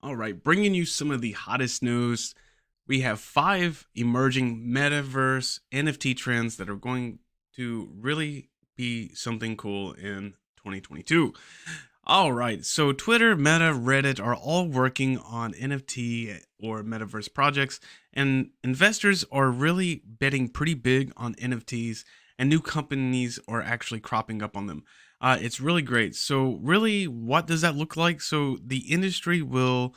All right, bringing you some of the hottest news. We have five emerging metaverse NFT trends that are going to really be something cool in 2022. All right, so Twitter, Meta, Reddit are all working on NFT or metaverse projects, and investors are really betting pretty big on NFTs, and new companies are actually cropping up on them. It's really great. So, really, what does that look like? So, the industry will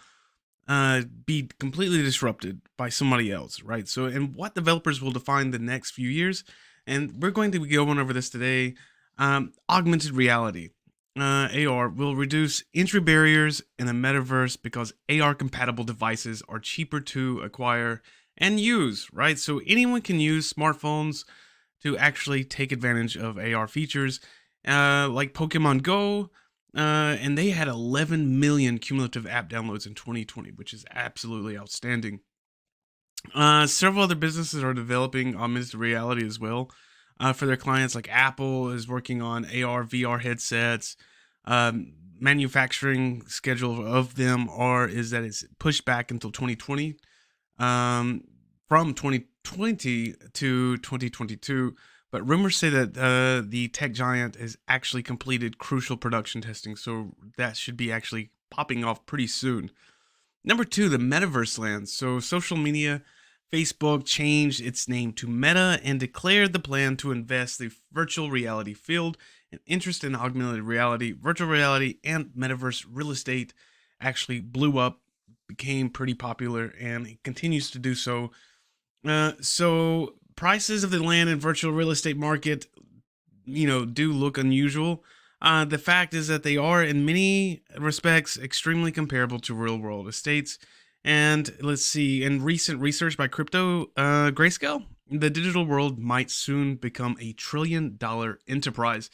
be completely disrupted by somebody else, right? So, and what developers will define the next few years, and we're going to be going over this today. Augmented reality, AR, will reduce entry barriers in the metaverse because AR compatible devices are cheaper to acquire and use, right? So anyone can use smartphones to actually take advantage of AR features, like Pokemon Go, and they had 11 million cumulative app downloads in 2020, which is absolutely outstanding. Several other businesses are developing augmented reality as well for their clients. Like Apple is working on AR, VR headsets. Manufacturing schedule of them are is that it's pushed back until 2020, um, from 2020 to 2022. But rumors say that the tech giant has actually completed crucial production testing, so that should be actually popping off pretty soon. Number two, the metaverse lands. So, social media, Facebook changed its name to Meta and declared the plan to invest the virtual reality field. And interest in augmented reality, virtual reality, and metaverse real estate actually blew up, became pretty popular, and it continues to do so. So, prices of the land and virtual real estate market, do look unusual. The fact is that they are, in many respects, extremely comparable to real world estates. And let's see, in recent research by Crypto Grayscale, the digital world might soon become a $1 trillion enterprise.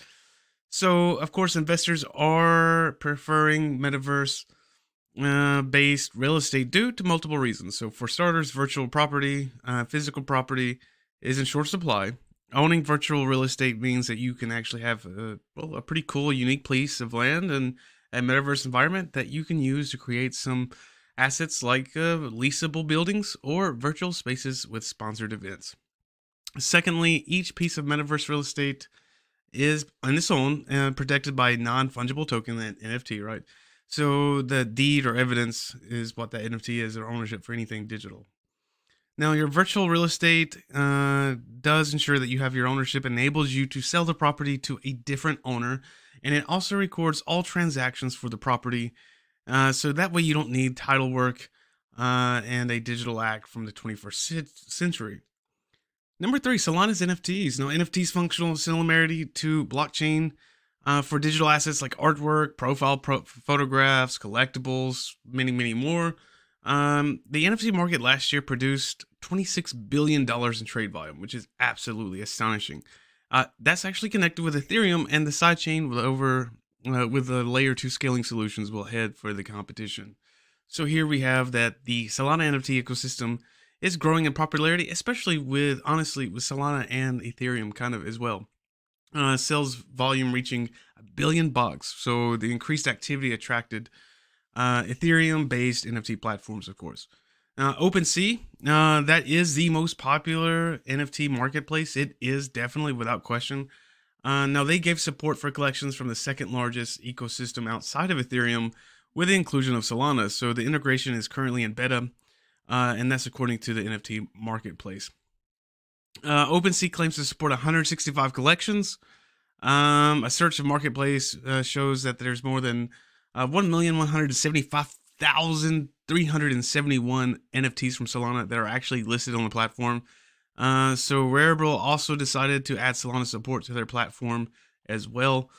So, of course, investors are preferring metaverse based real estate due to multiple reasons. So, for starters, virtual property, physical property is in short supply. Owning virtual real estate means that you can actually have a pretty cool, unique piece of land and a metaverse environment that you can use to create some assets like leasable buildings or virtual spaces with sponsored events. Secondly, each piece of metaverse real estate is on its own and protected by a non-fungible token, an NFT, right? So the deed or evidence is what that NFT is, or ownership for anything digital. Now, your virtual real estate does ensure that you have your ownership, enables you to sell the property to a different owner, and it also records all transactions for the property. So that way you don't need title work and a digital act from the 21st century. Number three, Solana's NFTs. Now, NFTs functional similarity to blockchain for digital assets like artwork, photographs, collectibles, many, many more. The NFT market last year produced $26 billion in trade volume, which is absolutely astonishing. That's actually connected with Ethereum, and the sidechain with the layer two scaling solutions will head for the competition. So here we have that the Solana NFT ecosystem is growing in popularity, especially with honestly with Solana and Ethereum kind of as well. Sales volume reaching $1 billion. So the increased activity attracted Ethereum-based NFT platforms, of course. OpenSea, that is the most popular NFT marketplace. It is definitely without question. Now they gave support for collections from the second largest ecosystem outside of Ethereum, with the inclusion of Solana. So the integration is currently in beta, and that's according to the NFT marketplace. OpenSea claims to support 165 collections. A search of marketplace shows that there's more than 1,175,371 NFTs from Solana that are actually listed on the platform. So Rarible also decided to add Solana support to their platform as well.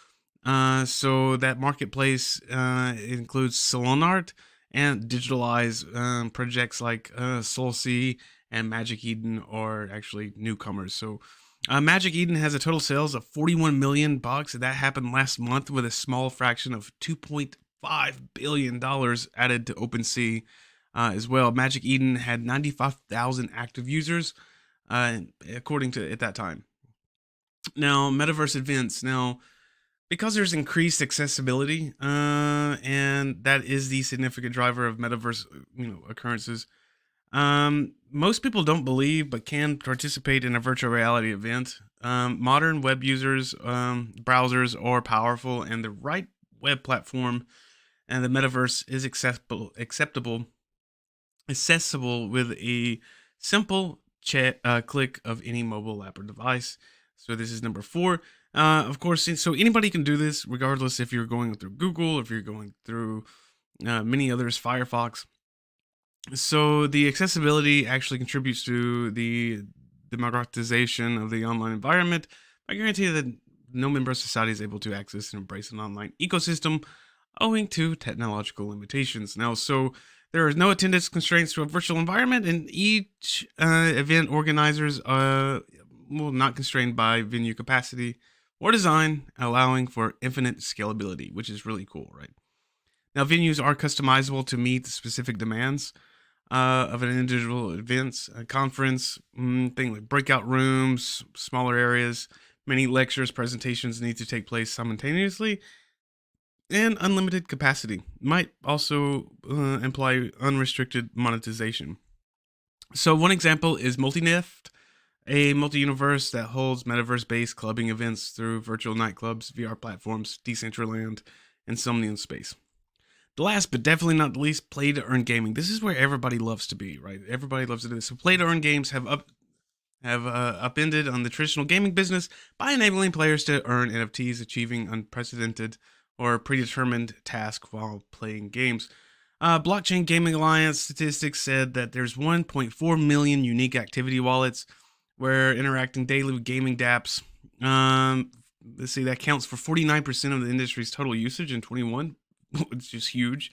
So that marketplace includes Solana and digitalize projects like SoulSea and Magic Eden are actually newcomers. So Magic Eden has a total sales of $41 million. That happened last month with a small fraction of $2.5 billion added to OpenSea as well. Magic Eden had 95,000 active users, according to at that time. Now, metaverse events. Now, Because there's increased accessibility, and that is the significant driver of metaverse, occurrences. Most people don't believe, but can participate in a virtual reality event. Modern web users, browsers are powerful, and the right web platform and the metaverse is accessible with a simple click of any mobile app or device. So this is number 4. Of course, so anybody can do this, regardless if you're going through Google, if you're going through many others, Firefox. So the accessibility actually contributes to the democratization of the online environment by guaranteeing that no member of society is able to access and embrace an online ecosystem owing to technological limitations. Now, so there is no attendance constraints to a virtual environment, and each event organizers will not constrained by venue capacity or design, allowing for infinite scalability, which is really cool, right? Now, venues are customizable to meet the specific demands of an individual events, a conference, thing like breakout rooms, smaller areas. Many lectures, presentations need to take place simultaneously, and unlimited capacity might also imply unrestricted monetization. So one example is Multineft, a multi-universe that holds metaverse-based clubbing events through virtual nightclubs, VR platforms, Decentraland, and Somnium Space. The last, but definitely not the least, play-to-earn gaming. This is where everybody loves to be, right? Everybody loves to do this. So play-to-earn games have upended on the traditional gaming business by enabling players to earn NFTs, achieving unprecedented or predetermined tasks while playing games. Blockchain Gaming Alliance statistics said that there's 1.4 million unique activity wallets where interacting daily with gaming dApps. Let's see, that counts for 49% of the industry's total usage in 21. It's just huge.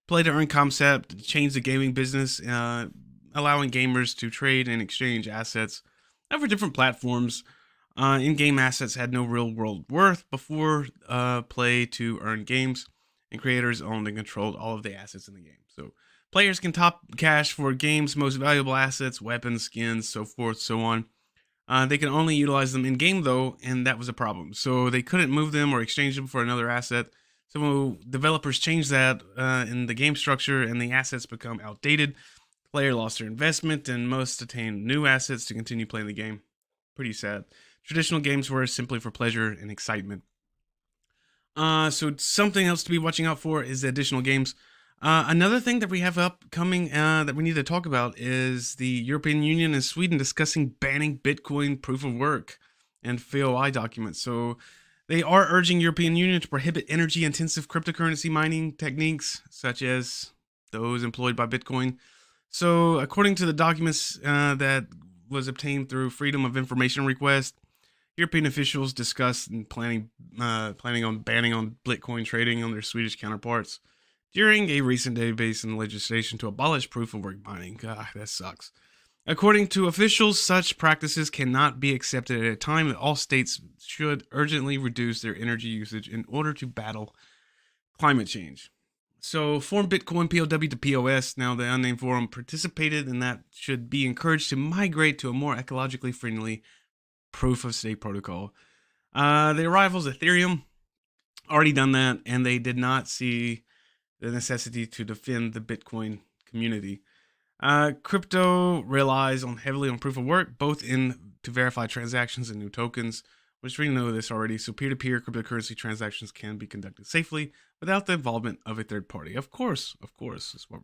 Play to earn concept changed the gaming business, allowing gamers to trade and exchange assets over different platforms. In-game assets had no real-world worth before play to earn games, and creators owned and controlled all of the assets in the game. So players can top cash for games' most valuable assets, weapons, skins, so forth, so on. They can only utilize them in-game, though, and that was a problem. So they couldn't move them or exchange them for another asset. So developers changed that in the game structure, and the assets become outdated. Player lost their investment, and most attained new assets to continue playing the game. Pretty sad. Traditional games were simply for pleasure and excitement. So something else to be watching out for is the additional games. Another thing that we have upcoming that we need to talk about is the European Union and Sweden discussing banning Bitcoin proof of work and FOI documents. So they are urging European Union to prohibit energy-intensive cryptocurrency mining techniques, such as those employed by Bitcoin. So, according to the documents that was obtained through Freedom of Information request, European officials discussed planning on banning on Bitcoin trading on their Swedish counterparts during a recent debate in legislation to abolish proof of work mining. God, that sucks. According to officials, such practices cannot be accepted at a time that all states should urgently reduce their energy usage in order to battle climate change. So, Form Bitcoin POW to POS, now the unnamed forum, participated in that should be encouraged to migrate to a more ecologically friendly proof of stake protocol. The arrivals of Ethereum already done that, and they did not see the necessity to defend the Bitcoin community. Crypto relies heavily on proof of work, both to verify transactions and new tokens, which we know this already. So peer-to-peer cryptocurrency transactions can be conducted safely without the involvement of a third party. Of course, that's why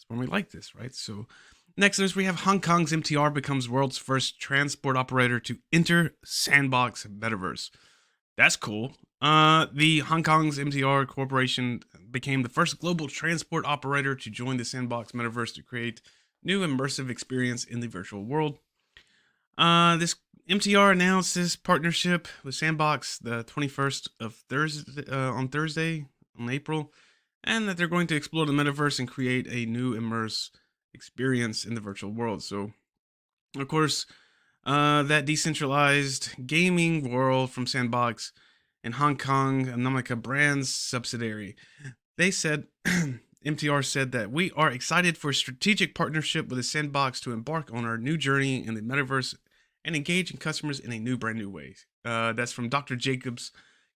we like this, right? So next is we have Hong Kong's MTR becomes world's first transport operator to enter Sandbox Metaverse. That's cool. The Hong Kong's MTR Corporation became the first global transport operator to join the Sandbox Metaverse to create new immersive experience in the virtual world. This MTR announced this partnership with Sandbox the 21st of Thursday on April, and that they're going to explore the metaverse and create a new immersive experience in the virtual world. So, of course, that decentralized gaming world from Sandbox and Hong Kong Animoca Brands subsidiary. They said, MTR said that we are excited for a strategic partnership with the Sandbox to embark on our new journey in the metaverse and engage in customers in a brand new way. That's from Dr. Jacobs,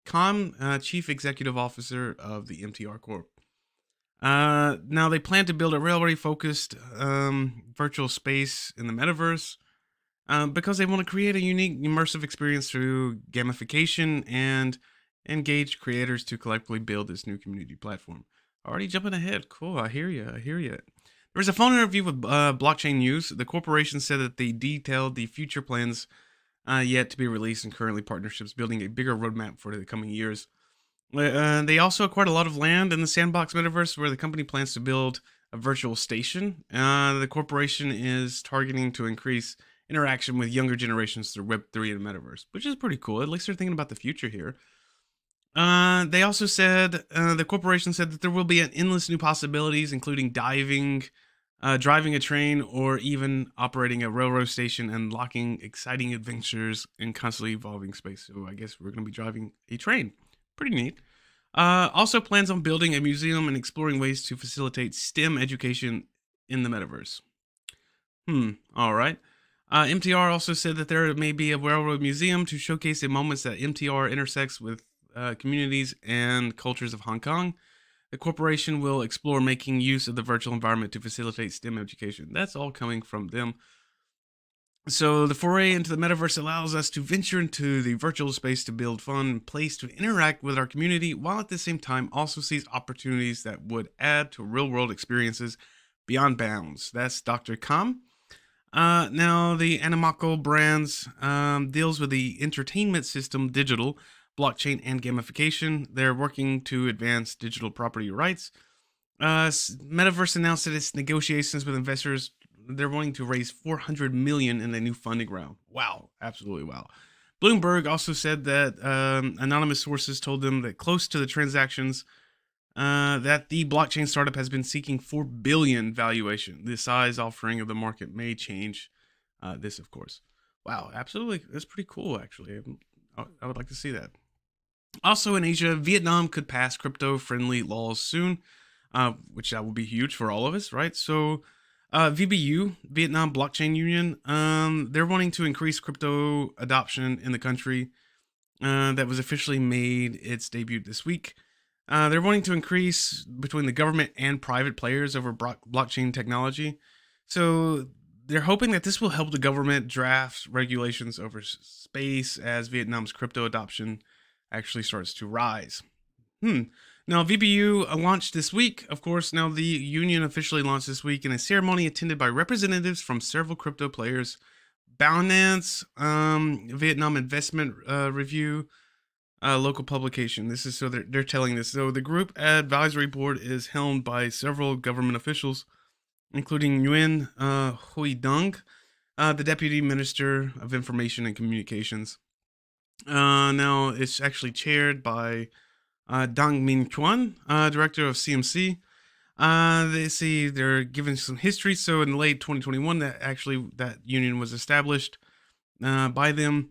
Khan, Chief Executive Officer of the MTR Corp. Now they plan to build a railway-focused virtual space in the metaverse because they want to create a unique immersive experience through gamification and engage creators to collectively build this new community platform. Already jumping ahead. Cool. I hear you. I hear you. There was a phone interview with Blockchain News. The corporation said that they detailed the future plans yet to be released and currently partnerships building a bigger roadmap for the coming years. They also acquired a lot of land in the Sandbox metaverse where the company plans to build a virtual station. The corporation is targeting to increase interaction with younger generations through Web3 and metaverse, which is pretty cool. At least they're thinking about the future here. They also said, the corporation said that there will be an endless new possibilities, including diving, driving a train, or even operating a railroad station, and unlocking exciting adventures in constantly evolving space. So I guess we're going to be driving a train. Pretty neat. Also plans on building a museum and exploring ways to facilitate STEM education in the metaverse. All right. MTR also said that there may be a railroad museum to showcase the moments that MTR intersects with communities and cultures of Hong Kong. The corporation will explore making use of the virtual environment to facilitate STEM education. That's all coming from them. So the foray into the metaverse allows us to venture into the virtual space to build fun place to interact with our community, while at the same time also sees opportunities that would add to real-world experiences beyond bounds. That's Dr. Kam. Now, the Animoca Brands deals with the entertainment system, digital, blockchain, and gamification. They're working to advance digital property rights. Metaverse announced that its negotiations with investors, they're wanting to raise $400 million in a new funding round. Wow, absolutely wow. Bloomberg also said that anonymous sources told them that close to the transactions, that the blockchain startup has been seeking $4 billion valuation. The size offering of the market may change this, of course. Wow, absolutely. That's pretty cool, actually. I would like to see that. Also in Asia, Vietnam could pass crypto-friendly laws soon, which that will be huge for all of us, right? So VBU, Vietnam Blockchain Union, they're wanting to increase crypto adoption in the country. That was officially made its debut this week. They're wanting to increase between the government and private players over blockchain technology. So they're hoping that this will help the government draft regulations over space as Vietnam's crypto adoption actually starts to rise. Now, VBU launched this week. Of course, now the union officially launched this week in a ceremony attended by representatives from several crypto players, Binance, Vietnam Investment Review, local publication. This is so they're telling this. So the group advisory board is helmed by several government officials, including Nguyen Huy Dung, the Deputy Minister of Information and Communications. Now it's actually chaired by Dong Min Chuan, director of CMC. They see they're given some history. So in late 2021, that union was established by them.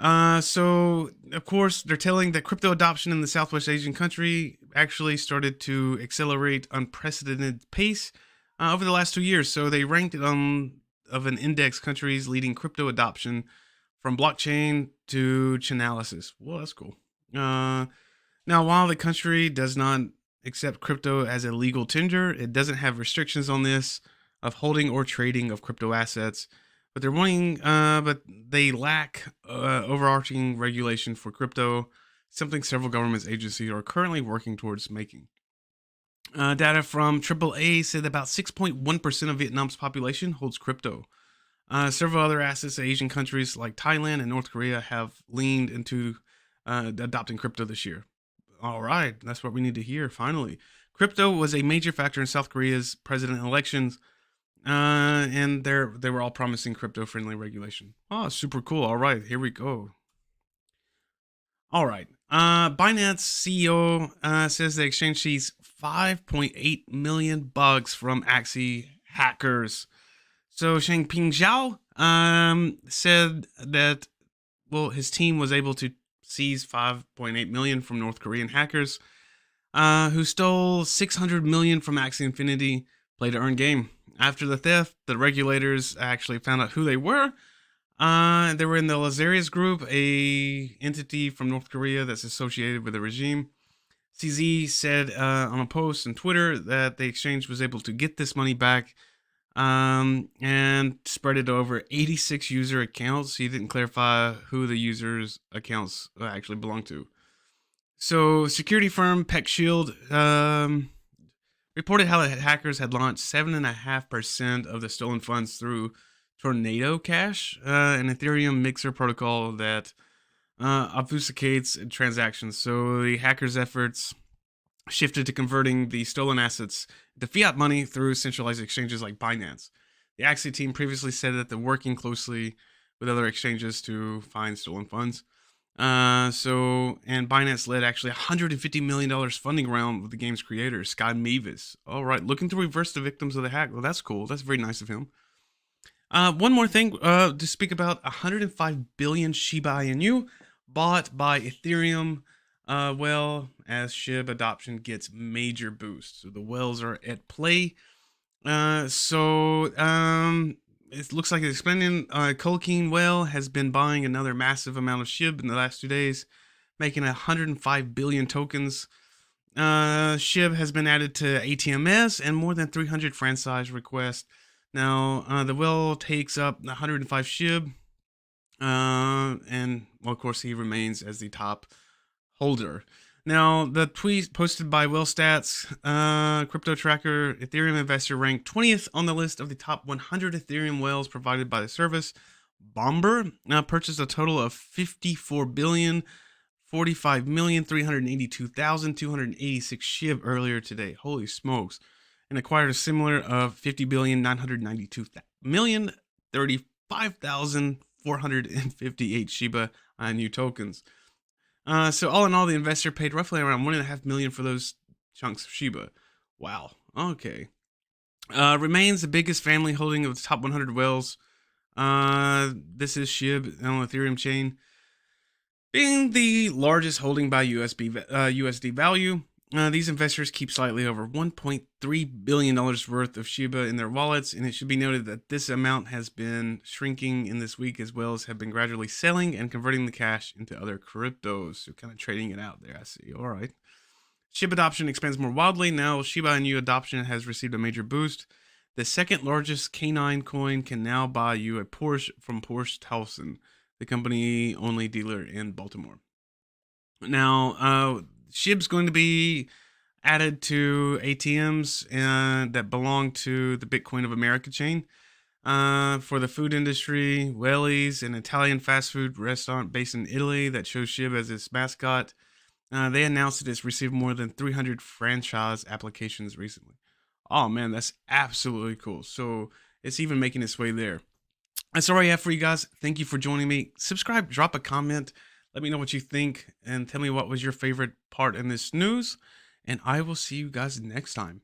So of course they're telling that crypto adoption in the Southwest Asian country actually started to accelerate unprecedented pace over the last 2 years. So they ranked it of an index countries leading crypto adoption from blockchain to Chainalysis. Well, that's cool. Now, while the country does not accept crypto as a legal tender, it doesn't have restrictions on this of holding or trading of crypto assets. But they're wanting, but they lack overarching regulation for crypto, something several government agencies are currently working towards making. Data from AAA said about 6.1% of Vietnam's population holds crypto. Several other assets in Asian countries like Thailand and North Korea have leaned into adopting crypto this year. All right, that's what we need to hear, finally. Crypto was a major factor in South Korea's president elections, and they were all promising crypto-friendly regulation. Oh, super cool. All right, here we go. All right. Binance CEO says the exchange sees 5.8 million bugs from Axie hackers. So Shangping Zhao said that, well, his team was able to seize 5.8 million from North Korean hackers who stole 600 million from Axie Infinity play to earn game. After the theft, the regulators actually found out who they were. They were in the Lazarus Group, a entity from North Korea that's associated with the regime. CZ said on a post on Twitter that the exchange was able to get this money back and spread it over 86 user accounts. He didn't clarify who the users' accounts actually belong to. So, security firm Peck Shield reported how the hackers had launched 7.5% of the stolen funds through Tornado Cash, an Ethereum mixer protocol that obfuscates transactions. So the hackers' efforts shifted to converting the stolen assets to fiat money through centralized exchanges like Binance. The Axie team previously said that they're working closely with other exchanges to find stolen funds. And Binance led actually $150 million funding round with the game's creator, Sky Mavis. All right, looking to reverse the victims of the hack. Well, that's cool. That's very nice of him. One more thing to speak about: 105 billion Shiba Inu bought by Ethereum. As SHIB adoption gets major boost, so the whales are at play. It looks like it's explaining Tolkien whale has been buying another massive amount of SHIB in the last 2 days, making 105 billion tokens. SHIB has been added to ATMS and more than 300 franchise requests. Now, the whale takes up 105 SHIB, and well, of course, he remains as the top holder. Now, the tweet posted by WhaleStats, crypto tracker, Ethereum investor ranked 20th on the list of the top 100 Ethereum whales provided by the service. Bomber purchased a total of 45,382,286 SHIB earlier today. Holy smokes. And acquired a similar of 50,992,035,458 Shiba Inu tokens. So all in all, the investor paid roughly around $1.5 million for those chunks of Shiba. Wow. Okay. Remains the biggest family holding of the top 100 whales. This is SHIB on the Ethereum chain, being the largest holding by USD value. These investors keep slightly over $1.3 billion worth of Shiba in their wallets, and it should be noted that this amount has been shrinking in this week as whales have been gradually selling and converting the cash into other cryptos, so kind of trading it out there, I see. All right. SHIB adoption expands more wildly. Now, Shiba Inu adoption has received a major boost. The second largest canine coin can now buy you a Porsche from Porsche Towson, the company-only dealer in Baltimore. Now, SHIB's going to be added to ATMs that belong to the Bitcoin of America chain. For the food industry, Whaley's, an Italian fast food restaurant based in Italy that chose SHIB as its mascot, they announced that it's received more than 300 franchise applications recently. Oh man, that's absolutely cool. So it's even making its way there. That's all I have for you guys. Thank you for joining me. Subscribe, drop a comment. Let me know what you think and tell me what was your favorite part in this news. And I will see you guys next time.